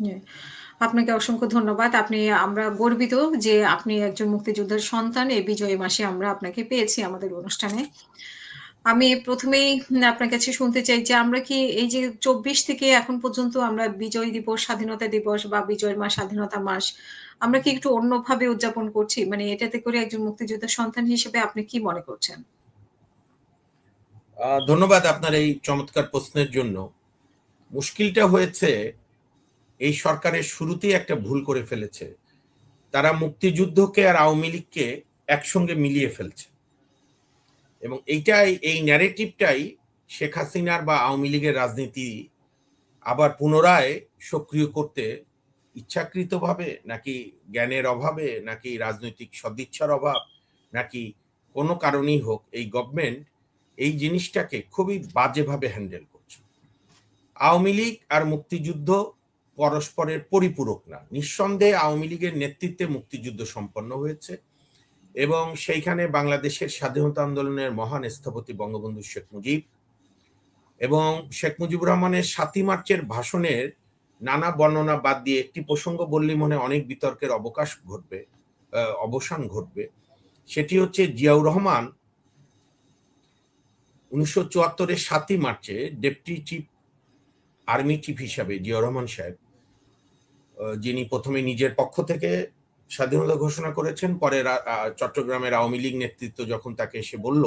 জি। আপনাকে অসংখ্য ধন্যবাদ। আমরা গর্বিত যে আপনি একজন মুক্তিযোদ্ধার সন্তান। এই বিজয় মাসে আমরা আপনাকে পেয়েছি আমাদের অনুষ্ঠানে। আমি ১ম এই আপনার কাছে শুনতে চাই যে আমরা কি এই যে ২৪ থেকে এখন পর্যন্ত আমরা বিজয় দিবস, স্বাধীনতা দিবস বা বিজয়ের মাস, স্বাধীনতা মাস আমরা কি একটু অন্যভাবে উদযাপন করছি? মানে এটাতে করে একজন মুক্তিযোদ্ধার সন্তান হিসেবে আপনি কি মনে করছেন? ধন্যবাদ আপনার এই চমৎকার প্রশ্নের জন্য। মুশকিলটা হয়েছে এই সরকারের শুরুতেই একটা ভুল করে ফেলেছে। তারা মুক্তিযুদ্ধকে আর আওয়ামী লীগকে একসঙ্গে মিলিয়ে ফেলছে এবং এই ন্যারেটিভটাই শেখ হাসিনার বা আওয়ামী লীগের রাজনীতি আবার পুনরায় সক্রিয় করতে ইচ্ছাকৃতভাবে, নাকি জ্ঞানের অভাবে, নাকি রাজনৈতিক সদিচ্ছার অভাব, নাকি কোনো কারণেই হোক এই গভর্নমেন্ট এই জিনিসটাকে খুবই বাজেভাবে হ্যান্ডেল করছে। আওয়ামী লীগ আর মুক্তিযুদ্ধ পরস্পরের পরিপূরক না। নিঃসন্দেহে আওয়ামী লীগের নেতৃত্বে মুক্তিযুদ্ধ সম্পন্ন হয়েছে এবং সেইখানে বাংলাদেশের স্বাধীনতা আন্দোলনের মহান স্থপতি বঙ্গবন্ধু শেখ মুজিব এবং শেখ মুজিবুর রহমানের ৭ই মার্চের ভাষণের নানা বর্ণনা বাদ দিয়ে একটি প্রসঙ্গ বললেই মনে অনেক বিতর্কের অবসান ঘটবে। সেটি হচ্ছে জিয়াউর রহমান ১৯৭৪-এর ৭ই মার্চে ডেপুটি চিফ আর্মি চিফ হিসাবে জিয়াউর রহমান সাহেব, যিনি প্রথমে নিজের পক্ষ থেকে স্বাধীনতা ঘোষণা করেছেন, পরে চট্টগ্রামের আওয়ামী লীগ নেতৃত্ব যখন তাকে এসে বলল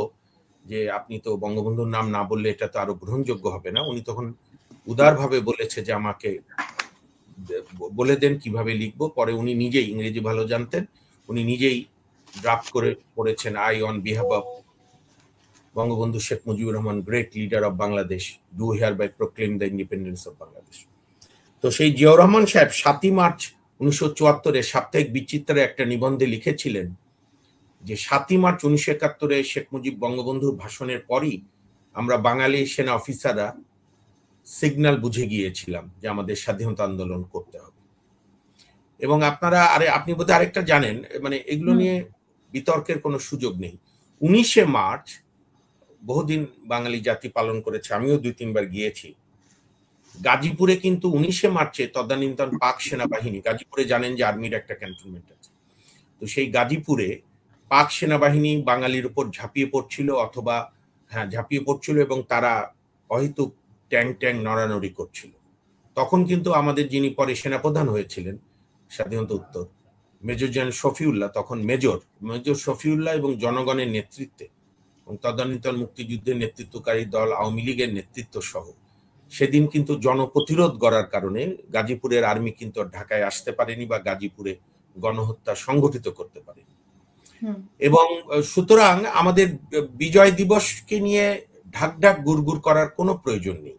যে আপনি তো বঙ্গবন্ধুর নাম না বললে এটা তো আরো গ্রহণযোগ্য হবে না, উনি তখন উদারভাবে বলেছে যে আমাকে বলে দেন কিভাবে লিখবো। পরে উনি নিজেই ইংরেজি ভালো জানতেন, উনি নিজেই ড্রাফট করে পড়েছেন, I on behalf of Bangabandhu Sheikh Mujibur Rahman, great leader of Bangladesh, do hereby proclaim the independence of Bangladesh. তো সেই জিয়াউর রহমান সাহেব ৭ই মার্চ ১৯৭৪-এ সাপ্তাহিক বিচিত্রে একটা নিবন্ধে লিখেছিলেন যে ৭ই মার্চ ১৯৭১-এ শেখ মুজিব বঙ্গবন্ধুর ভাষণের পরই আমরা বাঙালি সেনা অফিসাররা সিগন্যাল বুঝে গিয়েছিলাম যে আমাদের স্বাধীনতা আন্দোলন করতে হবে। এবং আপনি বোধহয় আরেকটা জানেন, মানে এগুলো নিয়ে বিতর্কের কোনো সুযোগ নেই। ১৯শে মার্চ বহুদিন বাঙালি জাতি পালন করেছে, আমিও ২-৩ বার গিয়েছি। গাজীপুরে কিন্তু ১৯শে মার্চে তদানীন্তন পাক সেনাবাহিনী, গাজীপুরে জানেন যে আর্মির একটা ক্যান্টনমেন্ট আছে, তো সেই গাজীপুরে পাক সেনাবাহিনী বাঙালির উপর ঝাঁপিয়ে পড়ছিল এবং তারা অহেতুক ট্যাং নড়ানড়ি করছিল। তখন কিন্তু আমাদের যিনি পরে সেনাপ্রধান হয়েছিলেন স্বাধীনতা উত্তর, মেজর জেনারেল শফিউল্লাহ, তখন মেজর শফিউল্লাহ এবং জনগণের নেতৃত্বে এবং তদানীন্তন মুক্তিযুদ্ধের নেতৃত্বকারী দল আওয়ামী লীগের নেতৃত্ব সহ সেদিন কিন্তু জনপ্রতিরোধ গড়ার কারণে গাজীপুরের আর্মি কিন্তু ঢাকায় আসতে পারেনি বা গাজীপুরে গণহত্যা সংগঠিত করতে পারেনি। এবং সুতরাং আমাদের বিজয় দিবসকে নিয়ে ঢাক গুড়গুড় করার কোনো প্রয়োজন নেই।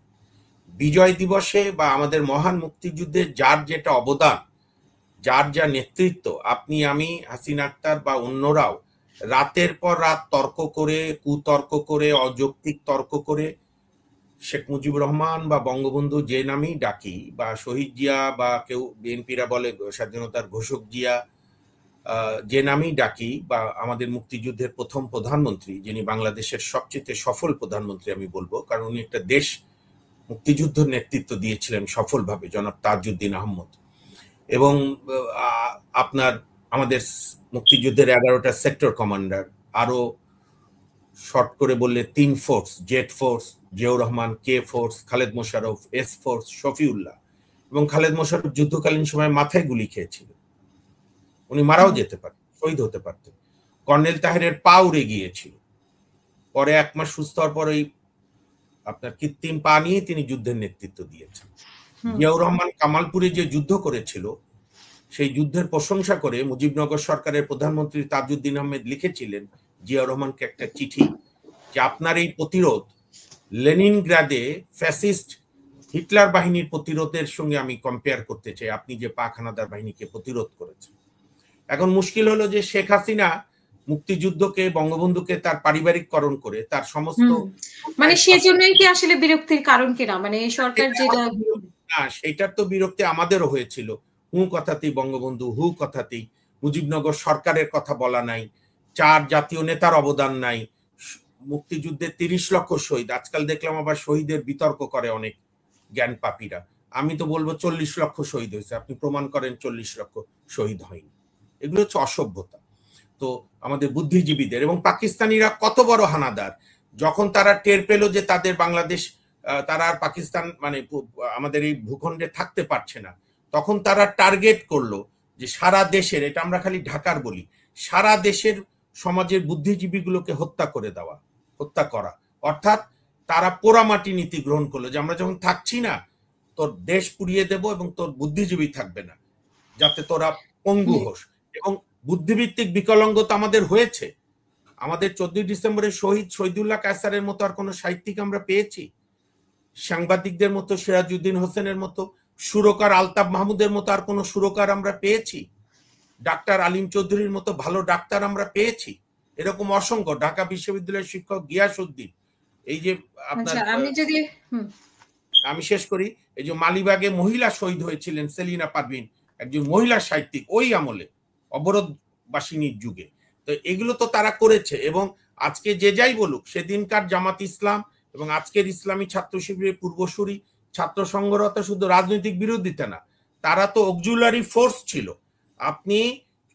বিজয় দিবসে বা আমাদের মহান মুক্তিযুদ্ধে যার যেটা অবদান, যার যা নেতৃত্ব, আপনি, আমি, হাসিনা আক্তার বা অন্যরাও রাতের পর রাত তর্ক করে, কুতর্ক করে, অযৌক্তিক তর্ক করে শেখ মুজিবুর রহমান বা বঙ্গবন্ধু যে নামেই ডাকি, বা শহীদ জিয়া বা কেউ বিএনপিরা বলে স্বাধীনতার ঘোষক জিয়া, যে নামেই ডাকি, বা আমাদের মুক্তিযুদ্ধের প্রথম প্রধানমন্ত্রী, যিনি বাংলাদেশের সবচেয়ে সফল প্রধানমন্ত্রী আমি বলবো, কারণ উনি একটা দেশ মুক্তিযুদ্ধের নেতৃত্ব দিয়েছিলেন সফলভাবে, জনাব তাজউদ্দিন আহমদ। এবং আমাদের মুক্তিযুদ্ধের 11টা সেক্টর কমান্ডার, আরো শর্ট করে বললে 3 force, Z force, Ziaur Rahman, K force, Khaled Musharraf, S force, Shafiullah. এবং খালেদ মোশাররফ যুদ্ধকালীন সময় মাথায় গুলি খেয়েছিলেন, উনি মারাও যেতে পারতেন, শহীদ হতে পারতেন। কর্নেল তাহেরের পা উড়ে গিয়েছিল, পরে 1 মাস সুস্থ হওয়ার পর আপনার কৃত্রিম পা নিয়ে তিনি যুদ্ধের নেতৃত্ব দিয়েছেন। জিয়াউর রহমান কামালপুরে যে যুদ্ধ করেছিল, সেই যুদ্ধের প্রশংসা করে মুজিবনগর সরকারের প্রধানমন্ত্রী তাজউদ্দিন আহমেদ লিখেছিলেন জিয়াউর রহমানকে একটা চিঠি, যে আপনার এই প্রতিরোধ লেনিনগ্রাদে ফ্যাসিস্ট হিটলার বাহিনীর প্রতিরোধের সঙ্গে আমি কম্পেয়ার করতে চাই, আপনি যে পাক হানাদার বাহিনীকে প্রতিরোধ করেছেন। এখন মুশকিল হলো যে শেখ হাসিনা মুক্তিযুদ্ধকে, বঙ্গবন্ধুকে তার পারিবারিককরণ করে তার সমস্ত, মানে সেজন্যই কি আসলে বিরক্তির কারণ কিনা, মানে এই সরকার যেটা সেইটার তো বিরক্তি আমাদেরও হয়েছিল। হু কথাতেই বঙ্গবন্ধু, হু কথাতেই মুজিবনগর সরকারের কথা বলা নাই, 4 জাতীয় নেতার অবদান নাই, মুক্তিযুদ্ধে 30 লক্ষ শহীদ। আজকাল দেখলাম আবার শহীদের বিতর্ক করে অনেক জ্ঞান পাপীরা। আমি তো বলবো 40 লক্ষ শহীদ হয়েছে, আপনি প্রমাণ করেন 40 লক্ষ শহীদ হয়নি। এগুলো হচ্ছে অসভ্যতা। তো আমাদের বুদ্ধিজীবীদের এবং পাকিস্তানিরা কত বড় হানাদার, যখন তারা টের পেল যে তাদের বাংলাদেশ, তারা আর পাকিস্তান মানে আমাদের এই ভূখণ্ডে থাকতে পারছে না, তখন তারা টার্গেট করলো যে সারা দেশের, এটা আমরা খালি ঢাকার বলি, সারা দেশের সমাজের বুদ্ধিজীবীগুলোকে হত্যা করে দেওয়া, হত্যা করা। অর্থাৎ তারা পোড়ামাটি নীতি গ্রহণ করলো যে আমরা যখন থাকছি না, তোর দেশ পুড়িয়ে দেব এবং তোর বুদ্ধিজীবী থাকবে না, যাতে তোরা পঙ্গু হোস। এবং বুদ্ধিভিত্তিক বিকলাঙ্গ তো আমাদের হয়েছে। আমাদের 14 ডিসেম্বরের শহীদ শহীদুল্লাহ কায়সারের মতো আর কোন সাহিত্যিক আমরা পেয়েছি? সাংবাদিকদের মতো সিরাজউদ্দিন হোসেনের মতো, সুরকার আলতাফ মাহমুদের মতো আর কোন সুরকার আমরা পেয়েছি? ডাক্তার আলিম চৌধুরীর মতো ভালো ডাক্তার আমরা পেয়েছি? এরকম অসংখ্য। ঢাকা বিশ্ববিদ্যালয়ের শিক্ষক গিয়াসউদ্দিন, এই যে আপনার, আমি শেষ করি, এই যে মালিবাগে মহিলা শহীদ হয়েছিলেন সেলিনা পারভিন, একজন মহিলা সাহিত্যিক ওই আমলে, অবরোধ বাসিনীর যুগে। তো এগুলো তো তারা করেছে। এবং আজকে যে যাই বলুক, সেদিনকার জামাত ইসলাম এবং আজকের ইসলামী ছাত্র শিবিরের পূর্বসূরি ছাত্র সংঘরা তো শুধু রাজনৈতিক বিরোধিতা না, তারা তো অক্সিলারি ফোর্স ছিল। আপনি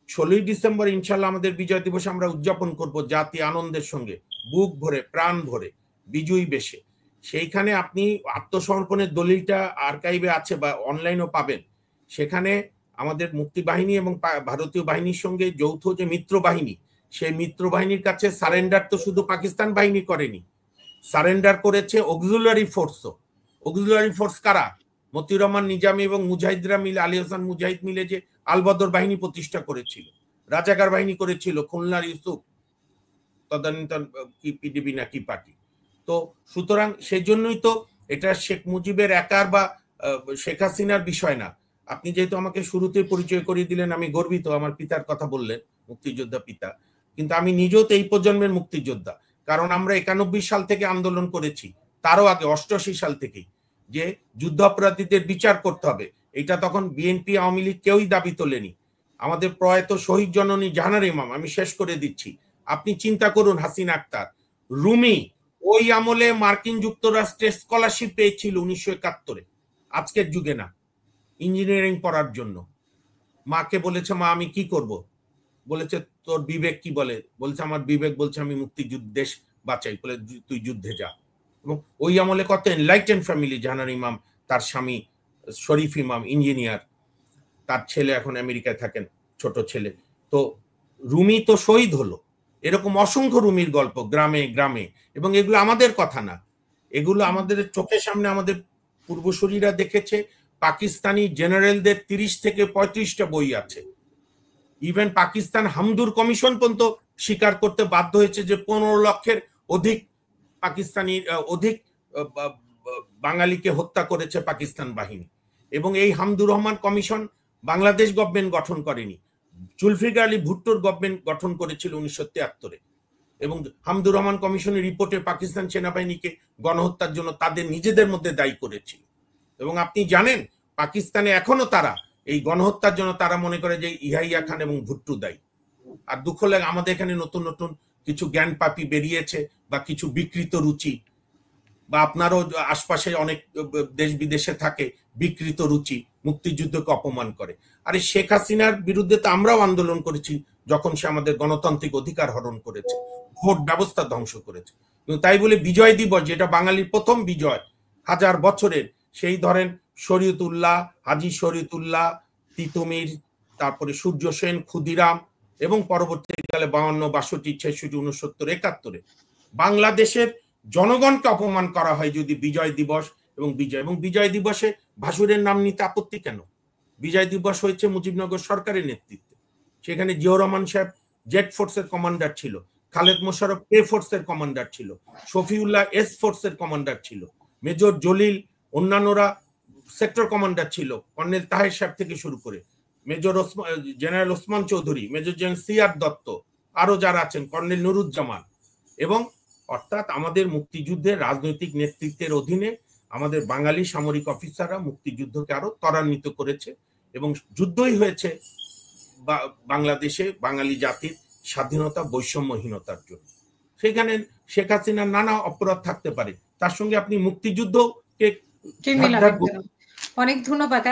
16 ডিসেম্বর ইনশাল্লাহ আমাদের বিজয় দিবস আমরা উদযাপন করব জাতি আনন্দের সঙ্গে, বুক ভরে প্রাণ ভরে বিজয়ী বেশে। সেইখানে আপনি আত্মসমর্পণের দলিলটা আর্কাইভে আছে বা অনলাইনেও পাবেন। সেখানে আমাদের মুক্তি বাহিনী এবং ভারতীয় বাহিনীর সঙ্গে যৌথ যে মিত্র বাহিনী, সেই মিত্র বাহিনীর কাছে সারেন্ডার তো শুধু পাকিস্তান বাহিনী করেনি, সারেন্ডার করেছে অক্সিলারি ফোর্সও। অক্সিলারি ফোর্স কারা? মতিউর রহমান নিজামী এবং মুজাহিদরা মিলে, আলী হাসান মুজাহিদ মিলে যে আলবদর বাহিনী প্রতিষ্ঠা করেছিল, রাজাকার বাহিনী করেছিল, খুলনার ইউসুফ তদানীন্তন কি পিডিবি না কি পার্টি। তো সুতরাং সেই জন্যই তো এটা শেখ মুজিবের একার বা শেখ হাসিনার বিষয় না। আপনি যেহেতু আমাকে শুরুতে পরিচয় করিয়ে দিলেন, আমি গর্বিত, আমার পিতার কথা বললেন, মুক্তিযোদ্ধা পিতা, কিন্তু আমি নিজেও তো এই প্রজন্মের মুক্তিযোদ্ধা। কারণ আমরা 91 সাল থেকে আন্দোলন করেছি, তারও আগে 88 সাল থেকেই, যে যুদ্ধাপরাধীদের বিচার করতে হবে। এটা তখন বিএনপি আওয়ামী লীগ কেউই দাবি তোলেনি। আমাদের প্রয়াত শহীদ জননী জাহানারা ইমাম, আমি শেষ করে দিচ্ছি, আপনি চিন্তা করুন, হাসিনা আক্তার, রুমি ওই আমলে মার্কিন যুক্তরাষ্ট্রে স্কলারশিপ পেয়েছিল 1971-এ, আজকের যুগে না, ইঞ্জিনিয়ারিং পড়ার জন্য। মাকে বলেছে, মা আমি কি করব? বলেছে তোর বিবেক কি বলে? বলছে আমার বিবেক বলছে আমি মুক্তিযুদ্ধ দেশ বাঁচাই, বলে তুই যুদ্ধে যা। এবং ওই আমলে কত এনলাইটেন ফ্যামিলি, জাহানারা ইমাম, তার স্বামী শরীফ ইমাম ইঞ্জিনিয়ার, তার ছেলে এখন আমেরিকায় থাকেন, ছোট ছেলে। তো রুমি তো শহীদ হলো। এরকম অসংখ্য রুমির গল্প গ্রামে গ্রামে, এবং এগুলো আমাদের কথা না, এগুলো আমাদের চোখের সামনে আমাদের পূর্বসূরীরা দেখেছে। পাকিস্তানি জেনারেলদের 30 থেকে 35টা বই আছে। ইভেন পাকিস্তান হামদুর কমিশন পর্যন্ত স্বীকার করতে বাধ্য হয়েছে যে 15 লক্ষের অধিক পাকিস্তানির অধিক বাঙালিকে হত্যা করেছে পাকিস্তান বাহিনী। এবং এই হামদুর রহমান কমিশন বাংলাদেশ গভর্নমেন্ট গঠন করেনি, জুলফিকার আলী ভুট্টোর গভর্নমেন্ট গঠন করেছিল 1973-এ। এবং হামদুর রহমান কমিশনের রিপোর্টে পাকিস্তান সেনাবাহিনীকে গণহত্যার জন্য তাদের নিজেদের মধ্যে দায়ী করেছিল। এবং আপনি জানেন পাকিস্তানে এখনো তারা এই গণহত্যার জন্য তারা মনে করে যে ইয়াহিয়া খান এবং ভুট্টো দায়ী। আর দুঃখ লাগে আমাদের এখানে নতুন নতুন কিছু জ্ঞান পাপি বেরিয়েছে বা কিছু বিকৃত রুচি, বা আপনারও আশপাশে অনেক দেশ বিদেশে থাকে বিকৃত রুচি, মুক্তিযুদ্ধকে অপমান করে। আরে শেখ হাসিনার বিরুদ্ধে তো আমরাও আন্দোলন করেছি যখন সে আমাদের গণতান্ত্রিক অধিকার হরণ করেছে, ভোট ব্যবস্থা ধ্বংস করেছে। কিন্তু তাই বলে বিজয় দিবস, যেটা বাঙালির প্রথম বিজয় 1000 বছরের, সেই ধরেন শরীয়তুল্লাহ, হাজী শরীয়তুল্লাহ, তিতুমির, তারপরে সূর্য সেন, ক্ষুদিরাম, এবং পরবর্তীকালে 52, 62, 66, 69, 71-এ বাংলাদেশের জনগণকে অপমান করা হয় যদি বিজয় দিবস এবং বিজয় দিবসে ভাসুরের নাম নিতে আপত্তি কেন? বিজয় দিবস হয়েছে মুজিবনগর সরকারের নেতৃত্বে। সেখানে জিয়াউর রহমান সাহেব জেড ফোর্সের কমান্ডার ছিল, খালেদ মোশাররফ এ ফোর্সের কমান্ডার ছিল, শফিউল্লাহ এস ফোর্সের কমান্ডার ছিল, মেজর জলিল, অন্যান্যরা সেক্টর কমান্ডার ছিল, কর্নেল তাহের সাহেব থেকে শুরু করে major general Osman Chowdhury, major general CR Dutta, আরো যারা আছেন, কর্নেল নুরুজ্জামান। এবং অর্থাৎ আমাদের মুক্তিযুদ্ধের রাজনৈতিক নেতৃত্বের অধীনে আমাদের বাঙালি সামরিক অফিসাররা মুক্তিযুদ্ধকে আরো ত্বরান্বিত করেছে, এবং যুদ্ধই হয়েছে বাংলাদেশে বাঙালি জাতির স্বাধীনতা বৈষম্যহীনতার জন্য। সেখানে শেখ হাসিনার নানা অপরাধ থাকতে পারে, তার সঙ্গে আপনি মুক্তিযুদ্ধকে অনেক ধন্যবাদ।